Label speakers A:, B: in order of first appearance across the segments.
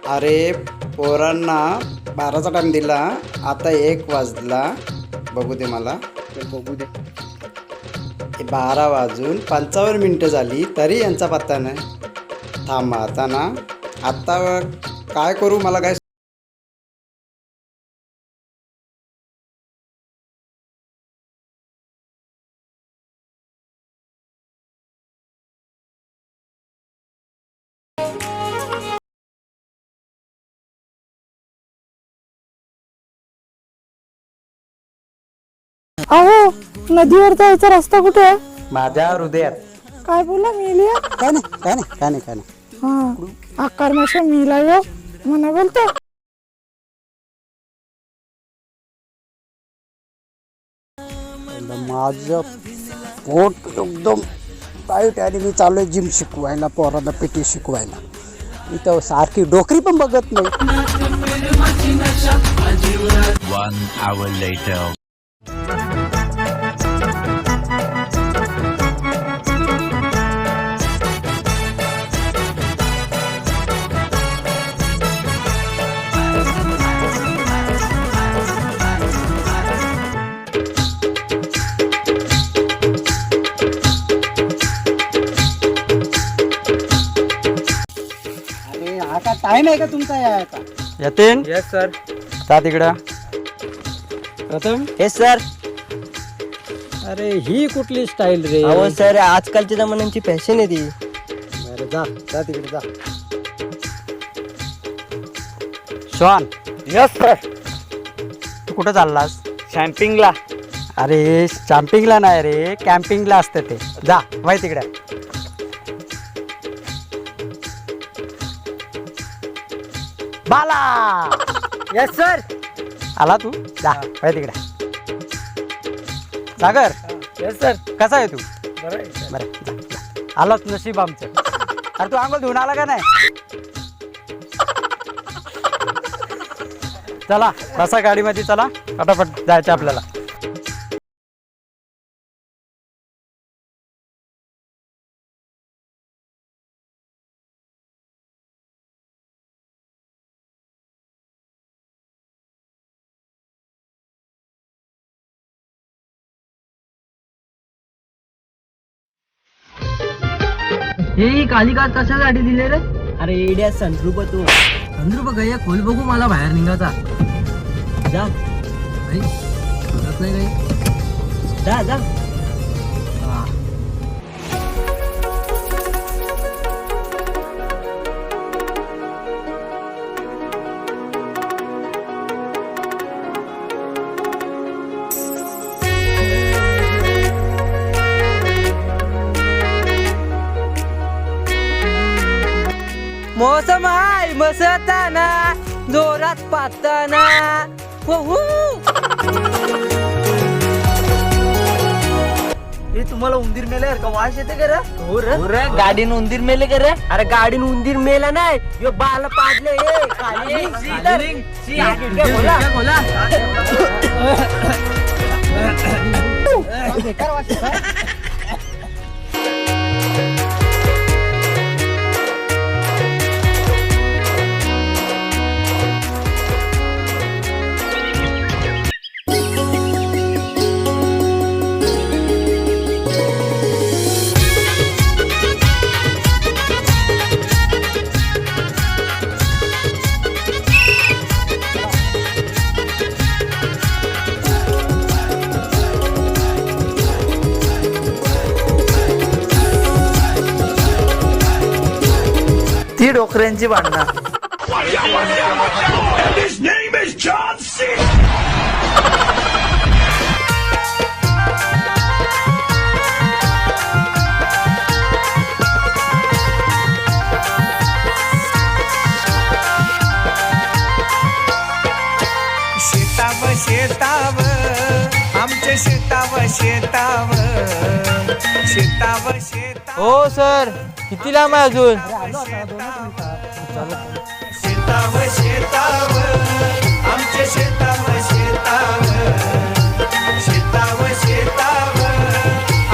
A: अरे पोरांना 12चा टाइम दिला, आता 1 वाजला. बघू दे मला,
B: बघू दे.
A: 12 वाजून 55 मिनटं झाली तरी यांचा पत्ता नाही. थांबा आता ना, आता काय करू मला काय.
C: अहो, नदीवर जायचा रस्ता कुठे आहे?
A: माझ्या हृदयात.
C: काय बोला मिलिया?
A: काय नाही काय नाही काय नाही काय नाही.
C: हा, आकार माशा मिला यो म्हणा बोलतो.
A: माझं पोट एकदम टाईट आणि मी चालू आहे जिम शिकवायला, पोरांना पीटी शिकवायला. इथं सारखी डोकरी पण बघत नाही.
D: 1 hour later.
A: अरे हा का टाइम आहे का तुमचा यायचा?
B: यतीन. Yes sir.
A: जा तिकडं.
B: प्रथम.
E: Yes sir.
B: अरे ही कुठली स्टाईल रे?
E: अहो सर, आजकालच्या जमान्यांची फॅशन आहे ती.
A: अरे जा जा तिकडे जा.
B: श्वान.
A: Yes sir.
B: तू कुठं चाललास?
A: शॅम्पिंगला.
B: अरे शॅम्पिंगला नाही रे, कॅम्पिंगला असतं ते. जा वय तिकडे. बाला.
E: Yes sir.
B: आला तू? जा वय तिकडे. सागर.
E: Yes sir.
B: कसा आहे तू?
E: बरं.
B: बरं जा, जा. आलाच नशीब आमचं. अरे तू आंघोळ धुवून आला का नाही? चला बसा गाडीमध्ये, चला फटाफट जायचं आपल्याला.
E: हे कालिका कशासाठी दिले रे? अरे एडिया संद्रूप तू. संद्रूप गया खोल बघू मला बाहेर निघायचा. जा नाही काही. जा जा. मोसम आहे मसताना, जोरात पाहताना. हे तुम्हाला उंदीर मेले का वास येते का रे? हो रे, गाडीन उंदीर मेले का रे? अरे गाडीन उंदीर मेला नाही, यो बाल पाडले. ती डोकऱ्यांची भांडणं.
F: शेताव शेताव आमच्या शेताव शेताव शेताव शेताव.
E: हो सर, किती लांब आहे अजून?
F: शेताव शेताव आमच्या शेताव शेताव शेताव शेताव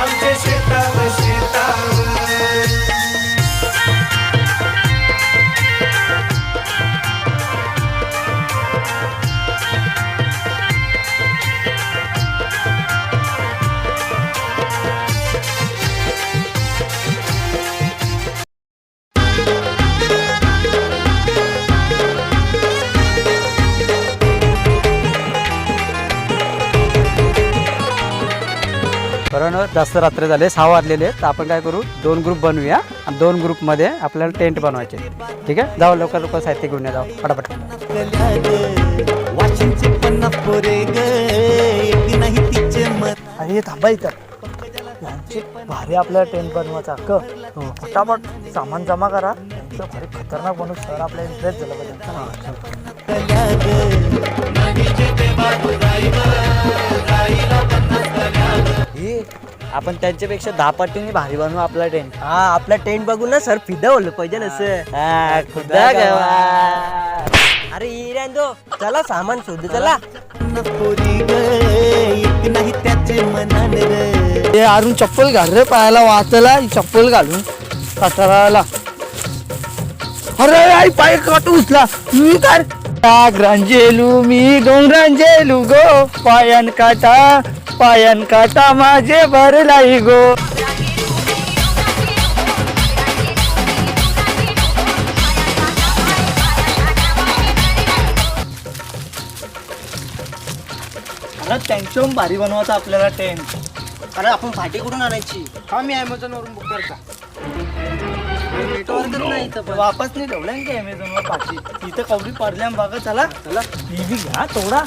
F: आमच्या शेताव शेताव.
B: बरोबर जास्त रात्र झाले 6 वाजलेले तर आपण काय करू 2 ग्रुप बनवूया आणि 2 ग्रुपमध्ये आपल्याला टेंट बनवायचे ठीक आहे जाऊ लवकर लवकर साहित्य घेऊन या जाऊ फटाफट
G: अरे थांबा इथं भारी आपल्याला टेंट बनवायचा फटाफट सामान जमा करा भारी खतरनाक बनवू सर आपल्या इंटरेस्ट झाला
E: आपण त्यांच्यापेक्षा 10 पटीने भारी बनवू आपला टेंट. हा आपला टेंट बघून ना सर फिदा होलं पाहिजे ना सर. अरे इरांदो चला सामान शोधू चला.
G: अरुण चप्पल घाल रे पायाला वाचायला चप्पल घालून कचराला. अरे आई पाय काट उचला मी काय रांजेलू मी डोंगरांजेलू गो पायन काटा माझे भरलाई गो. अरे टेन्शन भारी बनवायचा आपल्याला टेंट.
E: अरे आपण फाटी कुठून आणायची.
G: हा मी अमेझॉनवरून बुक करता
E: नेटवर्कच नाही इथं पण.
G: वापस नाही ठेवल्या की अमेझॉनवर पाठी इथं कवडी पडल्या बघा. चला चला टीव्ही घ्या थोडा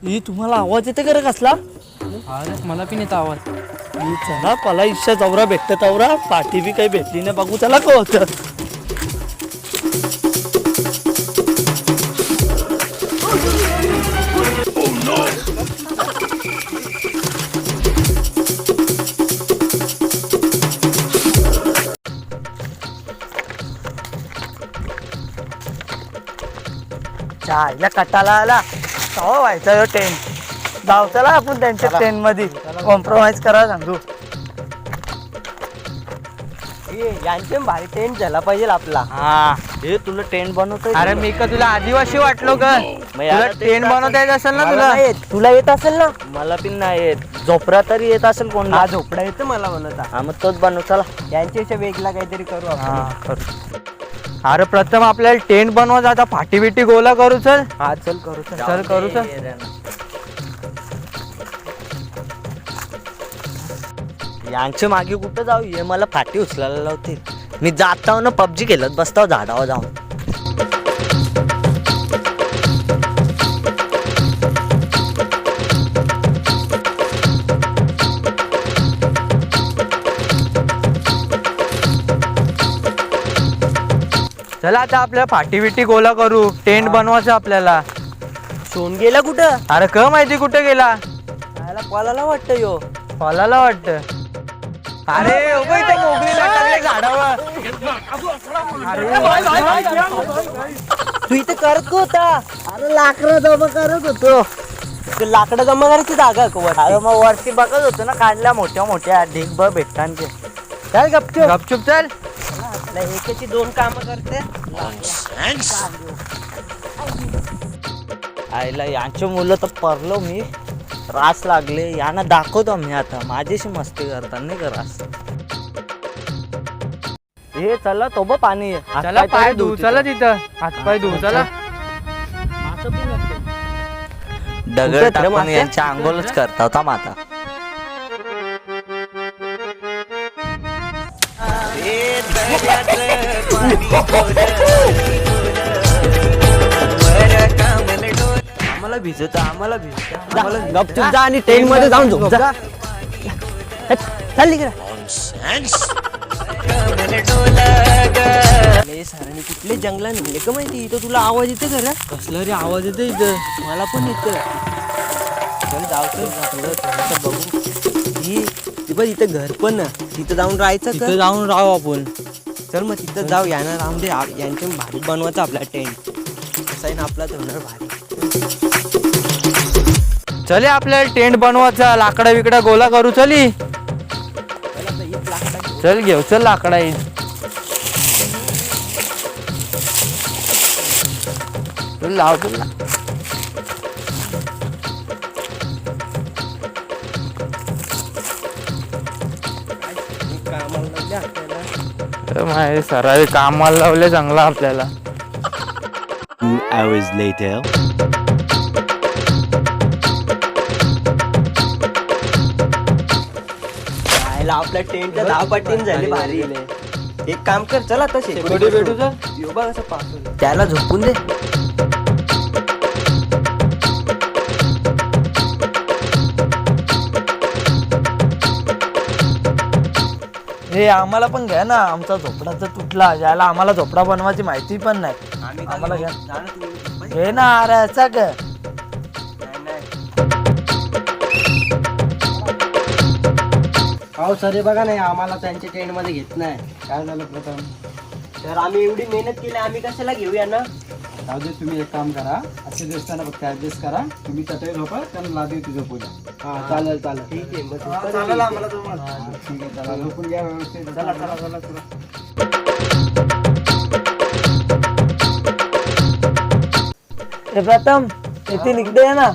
G: ही तुम्हाला आवाज येते का रे कसला.
E: अरे मला पण येतो आवाज.
G: चला पला इच्छा चौरा भेटतं चौरा पाठी बी काही भेटली नाही बघू चला का होतं. चायला कटाला आला कवा व्हायचा टेंट. जाऊ चला आपण त्यांच्या टेंट मध्ये कॉम्प्रोमाइज करा सांगू.
E: यांचे भारी टेंट झाला पाहिजे आपला.
B: हा
E: हे तुला टेंट बनवतोय.
B: अरे मी का तुला आदिवासी वाटलो का तुला टेंट बनवता येत असेल ना तुला.
E: तुला येत असेल ना. मला पण नाही येत. झोपडा तरी येत असेल कोण.
B: हा झोपडा येतं मला बनवता.
E: हा मग तोच बनव चला. यांच्यापेक्षा वेगळा काहीतरी करू आपण.
B: हा करू. अरे प्रथम आपल्याला टेंट बनवायचा आता फाटी बिटी गोला करू चल.
E: हा चल करू
B: चल करू चल.
E: यांच्या मागे कुठं जाऊ. हे मला फाटी उचलायला लावते. मी जाताव ना पबजी खेळत बसताव झाडावर जाऊन.
B: चला आता आपल्या फाटी बिटी गोला करू. टेंट बनवायचं आपल्याला.
E: सोन गेला कुठं.
B: अरे क माहिती कुठे गेला.
E: कोणाला वाटतं यो.
B: फॉलाला वाटतं. अरे उभं इथे मोगली लटकले झाडावर.
E: तू इथे करत का होता. अरे लाकडं जमा करत होतो. लाकडं जमा करायची जागा
B: अरे मग वरती बघत होतो ना काढल्या मोठ्या मोठ्या ढिगभर भेटतांचे.
E: चल गपचूप
B: गपचूप चल.
E: एकाची 2 कामं करते. आईला यांच्या मुलं तर परलो मी. रास लागले यांना दाखवतो मी आता माझ्याशी मस्ती करता नाही का रास. हे चला तो बघ पाणी आहे.
B: चला पाय धुऊ चला तिथं. हात पाय धुऊ चला.
E: दगड टाकून यांच्या अंघोलच करता होता माता. आम्हाला भिजत गपचूप जा आणि ट्रेन मध्ये जाऊन झोप जा. चालली सरांनी कुठले जंगला निघले का माहिती. इथं तुला आवाज येते खरं. कसला रे आवाज येते इथं. मला पण येतं. चल जाऊ चल बघू. बघ इथं घर पण ना तिथं जाऊन राहायचं. तिथं जाऊन राहू आपण. चल मग तिथं जाऊ. यांना राहून दे. यांच्या भारी बनवायचं आपला टेंट. कसं आहे ना आपला होणार भारी.
B: चले आपल्याला टेंट बनवायचा. लाकडा विकडा गोला करू चली. चल घेऊ चल लाकडा येईल. तुला लाव तुला. माहिती सरावी कामाला लावले चांगला आपल्याला.
D: 2 hours later.
E: चला आपल्या टेंटच्या 10 पट्टीन झाली भारी. एक काम कर चला आता शेकोटी भेटू बघ असं पाहतो त्याला झोपून दे.
G: हे आम्हाला पण घ्या ना, आमचा झोपडा तर तुटला, याला आम्हाला झोपडा बनवायची माहिती पण नाही. आम्हाला घ्या घे ना. अरे असा ग
E: पाऊस अरे बघा नाही आम्हाला त्यांच्या टेंट मध्ये घेत नाही.
A: काय झालं प्रथम?
E: तर आम्ही एवढी मेहनत केली आम्ही कशाला घेऊया ना.
A: जाऊ दे, तुम्ही एक काम करा, आजच्या दिवसानं फक्त ऍडजस्ट करा. तुम्ही चटई झोपा, त्यांना लादी तुझं पूजा.
E: हा चालेल चालेल ठीक आहे मग
A: ठीक आहे, चला झोपून घ्या व्यवस्थित. चला चला चला चला.
G: हे प्रथम येथे निघते ना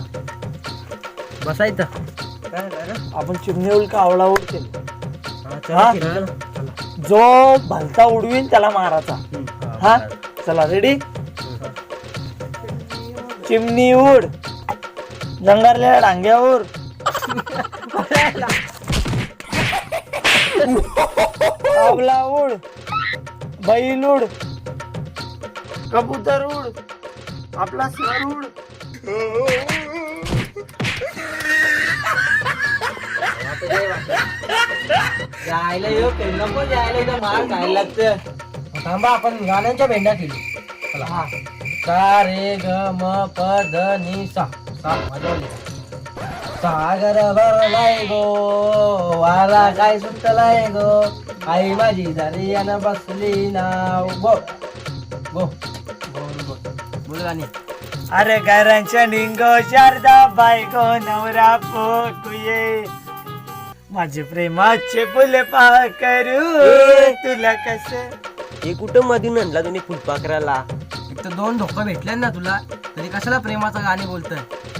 E: बसायचं.
G: आपण चिमणी उल का आवळा उड केली. हा? जो भलता उडवीन त्याला मारायचा. हा चला रेडी. चिमणी उड, जंगारल्या डांग्यावर, आवला उड, बैल उड, कबूतर उड, आपला सर उड.
E: जायला येऊ नको जायला इथं मार खायला लागतं. थांबा आपण गाण्यांच्या भेंड्या केली. हा सा रे ग म प ध नि सा. सा वाजवली. सागर भरलाय गो वारा काय सुटलाय गो आई माझी दर्यानं बसली नाव गो गो बोल गाणी.
G: अरे घरांच्या निंगो शारदा बायको नवरा पोकुये माझे प्रेमाचे फुल पा करू तुला कस.
E: हे कुठं मधून आणला तुम्ही फुलपाखराला. एक तर 2 धोका भेटले ना तुला तरी कशाला प्रेमाचं गाणे बोलतोय.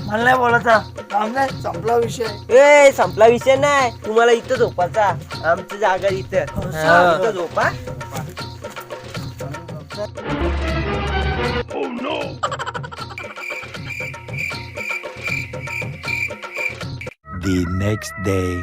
G: मला नाही बोलायचा. काम नाही, संपला विषय.
E: ए संपला विषय नाही. तुम्हाला इथं झोपायचा आमची जागा इथं. इथं झोपा.
D: The next day.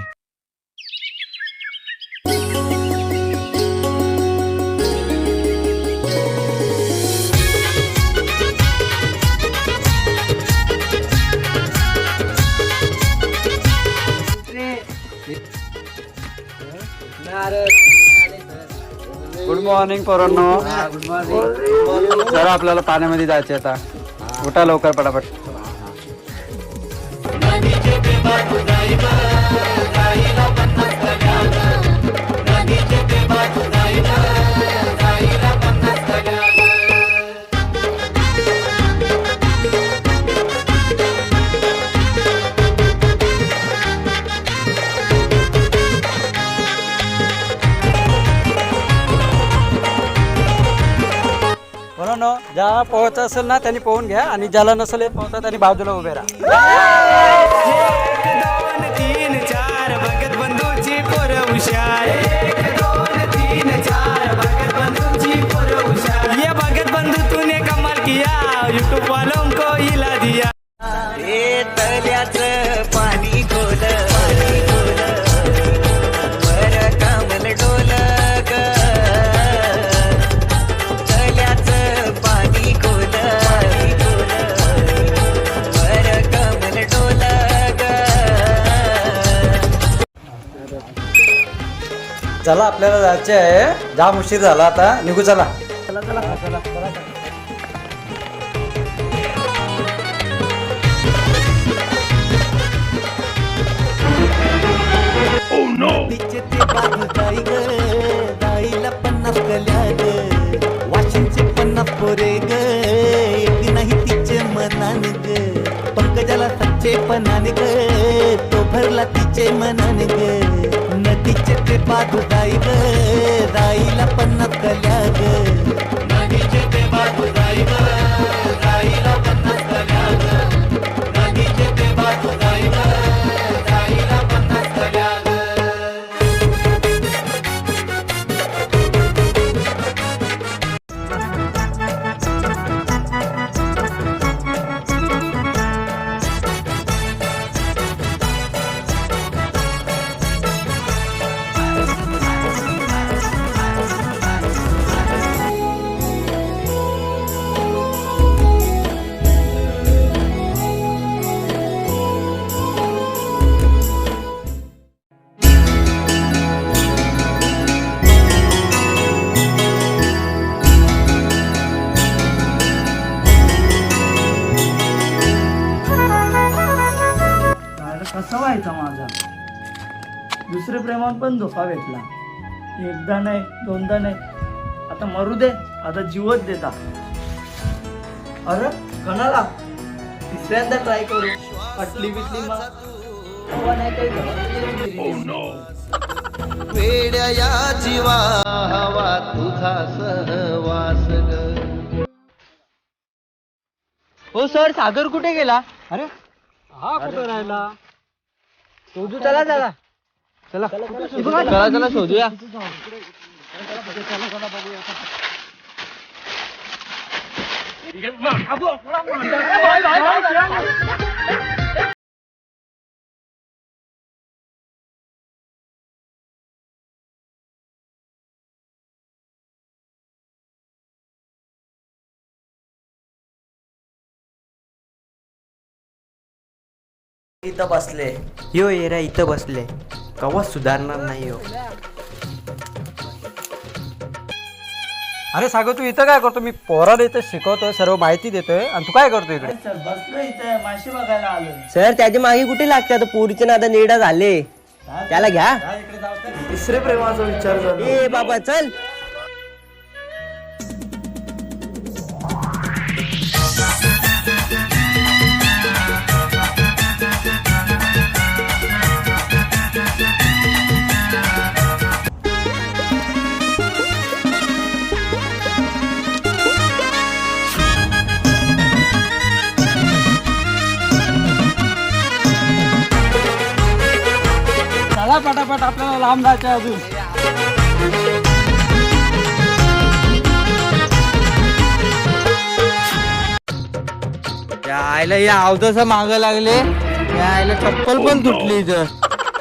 B: Good morning पोरांनो. जरा आपल्याला पाण्यामध्ये जायचे आता. उठा लवकर पटापट. पोरांनो, ज्याला पोहायचं असेल ना त्यांनी पोहून घ्या आणि ज्याला नसेल येत पोहता त्यांनी बाजूला उभे राहा.
F: 1 2 3 4 भगत बंधूची पोरं हुशार. 1 2 3 4 भगत बंधूची पोरं हुशार. ये भगत बंधू तूने कमाल किया यूट्यूब वालों को हिला दिया.
E: हे तल्याचं पाणी गोल वर कामल डोल ग. तल्याचं पाणी गोल वर कामल डोल ग.
B: चला आपल्याला जायचे आहे. जाम उशीर झाला आता. निघू चला.
F: तिचे ते बाई ग दाईला 50 कल्या ग. वाशिंचे 50 पोरे ग. एकटी नाही तिचे मनान ग. पंकजाला सच्चे पणान ग. तो भरला तिचे मनान ग. नदीचे ते बाजू दाई ग दाईला 50 कल्या ग. नदीचे ते बाजू दाई ग दाईला 50 कल्या ग. नदीचे ते बाजू दाई ग दाईला 50 कल्या ग.
G: कसा व्हायचा माझा? दुसऱ्या प्रेमावर पण धोका भेटला, एकदा नाही दोनदा नाही, आता मरू दे, आता जीवच देता. अरे कोणाला तिसऱ्यांदा ट्राय करू, पटली बिटली मग तेव्हा नाही काही
F: वेड्या या जीवा हवा तुझा सहवास ग.
E: हो सर, सागर कुठे गेला? अरे हा कुठे राहिला? शोधू, चला चला चला चला चला शोधूया.
H: इथं बसले, यो एरा इथं बसले, कवा सुधारणार नाही हो.
B: अरे सागर तू इथं काय करतो? मी पोराला इथं शिकवतोय, सर्व माहिती देतोय आणि तू काय करतो इकडे?
G: सर बसलो इथे, माशी बघायला आलोय.
E: सर त्याच्या मागे कुठे लागते? आता पोरीचे नादा नेडा झाले, त्याला घ्या.
G: तिसरे प्रेमाचा विचार झाला.
E: ए बाबा चल.
B: चला पटापट, आपल्याला लांब जायचं अजून.
G: या आईला या अवधसा माग लागले, या आईला चप्पल पण तुटली इथं.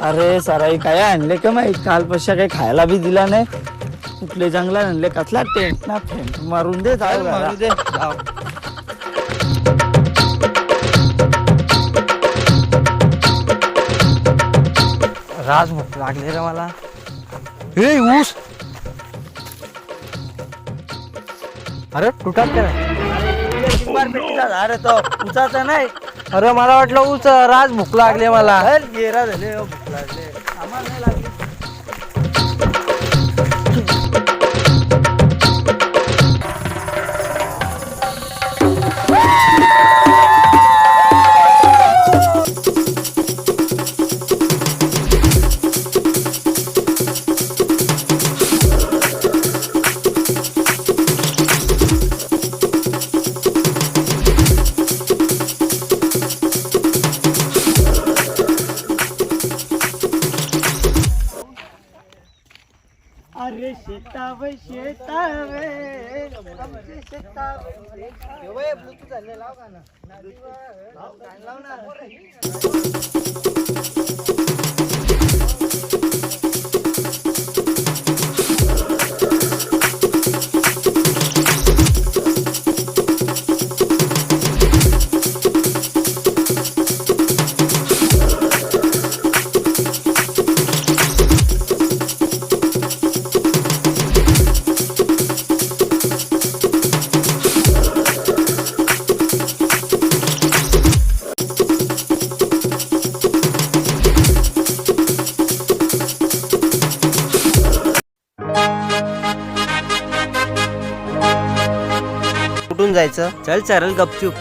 G: अरे सराई काय आणले का माहित, कालपासून काही खायला बी दिला नाही. कुठले जंगलात आणले, कसला टेंट ना टेंट मारून दे, जाऊ मारू दे.
B: राज भूक लागले रे मला. हे ऊस, अरे तुटात काय?
G: अरे तो उचाचा नाही.
B: अरे मला वाटलं ऊस. राज भूक लागले मला.
G: गेरा झाले, भूक लागले. आम्हाला नाही लागली. अरे शेतावे शेतावे आमचे शेतावे. ब्लूटूथ झाले, लाव का ना. लाव ना.
E: कुठून जायचं? चल चरल गपचूप.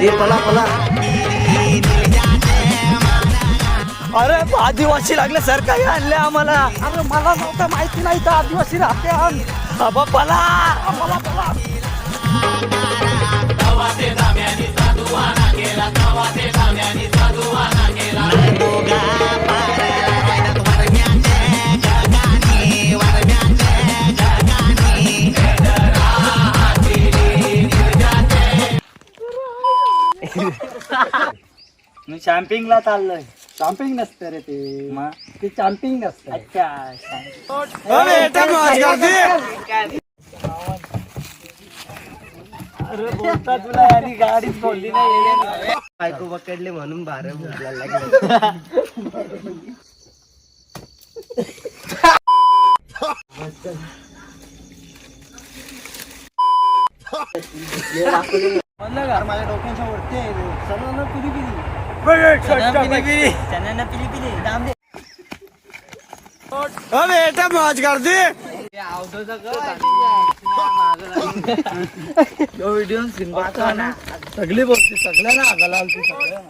E: ये पला पला.
G: अरे आदिवासी लागले सर काय आणले आम्हाला. अरे मला नव्हतं माहिती नाही तर आदिवासी राहते. बाबा पला.
B: मी शॅम्पिंगला चाललोय. शॉपिंग नसतं रे ते शॅम्पिंग नसतं. अरे बोलता तुला आणि गाडीच बोलली नाही.
E: बायको पकडले म्हणून बारा भुकला लागले.
G: माझ्या डोक्याच्या वरती आहे. व्हिडिओ सगळी बोलते सगळ्यांना आगाला आलती सगळ्या.